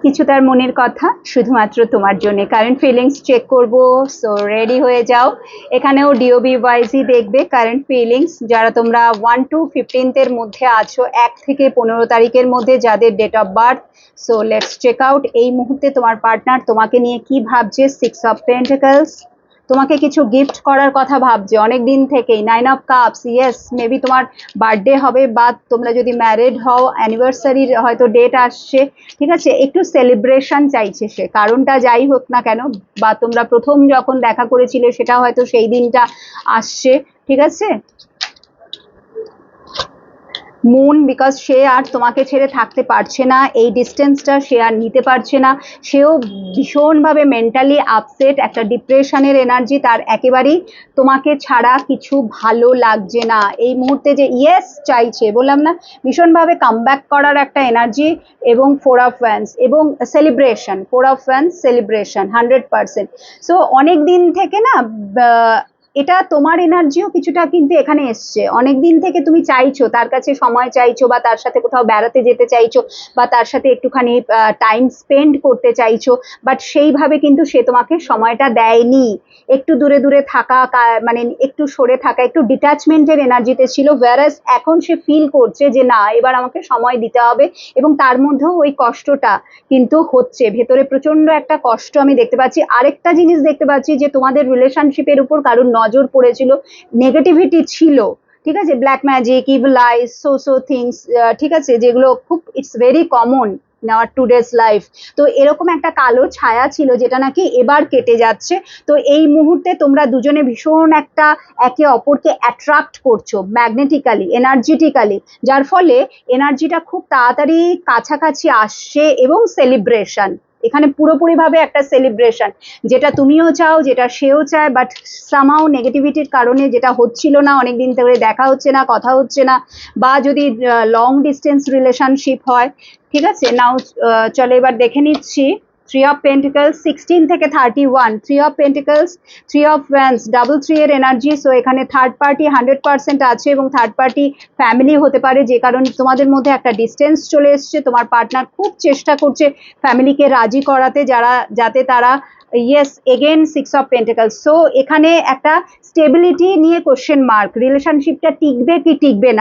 কিছু তার মনের কথা শুধুমাত্র তোমার জন্য। কারেন্ট ফিলিংস চেক করব, সো রেডি হয়ে যাও। এখানেও ডিওবি ওয়াইজই দেখবে কারেন্ট ফিলিংস, যারা তোমরা 1 to 15 এর মধ্যে আছো, 1 থেকে 15 তারিখের মধ্যে যাদের date of birth. So let's check out এই মুহূর্তে তোমার পার্টনার তোমাকে নিয়ে কি ভাবছে। 6 অফ পেন্টাকলস, তোমাকে কিছু গিফট করার কথা ভাবছে অনেক দিন থেকেই। 9 অফ কাপস, ইয়েস মেবি তোমার বার্থডে হবে বা তোমরা যদি ম্যারিড হও অ্যানিভার্সারির হয়তো ডেট আসছে, ঠিক আছে, একটু সেলিব্রেশন চাইছে সে, কারণটা যাই হোক না কেন, বা তোমরা প্রথম যখন দেখা করেছিলে সেটা হয়তো সেই দিনটা আসছে, ঠিক আছে। মুন, বিকজ সে আর তোমাকে ছেড়ে থাকতে পারছে না, এই ডিস্টেন্সটা সে আর নিতে পারছে না, সেও ভীষণভাবে মেন্টালি আপসেট, একটা ডিপ্রেশনের এনার্জি তার একেবারেই, তোমাকে ছাড়া কিছু ভালো লাগছে না এই মুহূর্তে, যে ইয়েস চাইছে, বললাম না, ভীষণভাবে কামব্যাক করার একটা এনার্জি। এবং 4 অফ ওয়ান্স এবং celebration, 4 of wands celebration 100%। So অনেক দিন থেকে না, এটা তোমার এনার্জিও কিছুটা কিন্তু এখানে এসছে, অনেক দিন থেকে তুমি চাইছো তার কাছে সময় চাইছো, বা তার সাথে কোথাও বেড়াতে যেতে চাইছো, বা তার সাথে একটুখানি টাইম স্পেন্ড করতে চাইছো, বাট সেইভাবে কিন্তু সে তোমাকে সময়টা দেয়নি। একটু দূরে দূরে থাকা, মানে একটু সরে থাকা, একটু ডিট্যাচমেন্টের এনার্জিতে ছিল, ওয়ারাস এখন সে ফিল করছে যে না, এবার আমাকে সময় দিতে হবে। এবং তার মধ্যেও ওই কষ্টটা কিন্তু হচ্ছে, ভেতরে প্রচন্ড একটা কষ্ট আমি দেখতে পাচ্ছি। আরেকটা জিনিস দেখতে পাচ্ছি যে তোমাদের রিলেশনশিপের উপর কারোর নজর পড়েছিল, নেগেটিভিটি ছিল, ঠিক আছে, ব্ল্যাক ম্যাজিক, ইভিল আইস, সো থিংস, ঠিক আছে, যেগুলো খুব it's very common Nawar today's life. তো এরকম একটা কালো ছায়া ছিল যেটা নাকি এবার কেটে যাচ্ছে। তো এই মুহূর্তে তোমরা দুজনে ভীষণ একটা একে অপরকে অ্যাট্রাক্ট করছো ম্যাগনেটিক্যালি, এনার্জেটিক্যালি, যার ফলে এনার্জিটা খুব তাড়াতাড়ি কাছাকাছি আসছে। এবং সেলিব্রেশন, এখানে পুরোপুরিভাবে একটা সেলিব্রেশন, যেটা তুমিও চাও, যেটা সেও চায়, বাট সামহাউ নেগেটিভিটির কারণে যেটা হচ্ছিল না, অনেকদিন ধরে দেখা হচ্ছে না, কথা হচ্ছে না, বা যদি লং ডিস্টেন্স রিলেশনশিপ হয়, ঠিক আছে। নাও চলো এবার দেখে নিচ্ছি 3 অফ পেন্টিকলস 16 থেকে 31, 3 of pentacles, 3 of wands, double 3 এর এনার্জি। সো এখানে থার্ড পার্টি 100% আছে, এবং থার্ড পার্টি ফ্যামিলি হতে পারে, যে কারণে তোমাদের মধ্যে একটা ডিস্টেন্স চলে এসছে। তোমার পার্টনার খুব চেষ্টা করছে ফ্যামিলিকে রাজি করাতে, যাতে তারা, yes again 6 of pentacles. So এখানে একটা স্টেবিলিটি নিয়ে কোশ্চেন মার্ক, রিলেশনশিপটা টিকবে কি টিকবে না।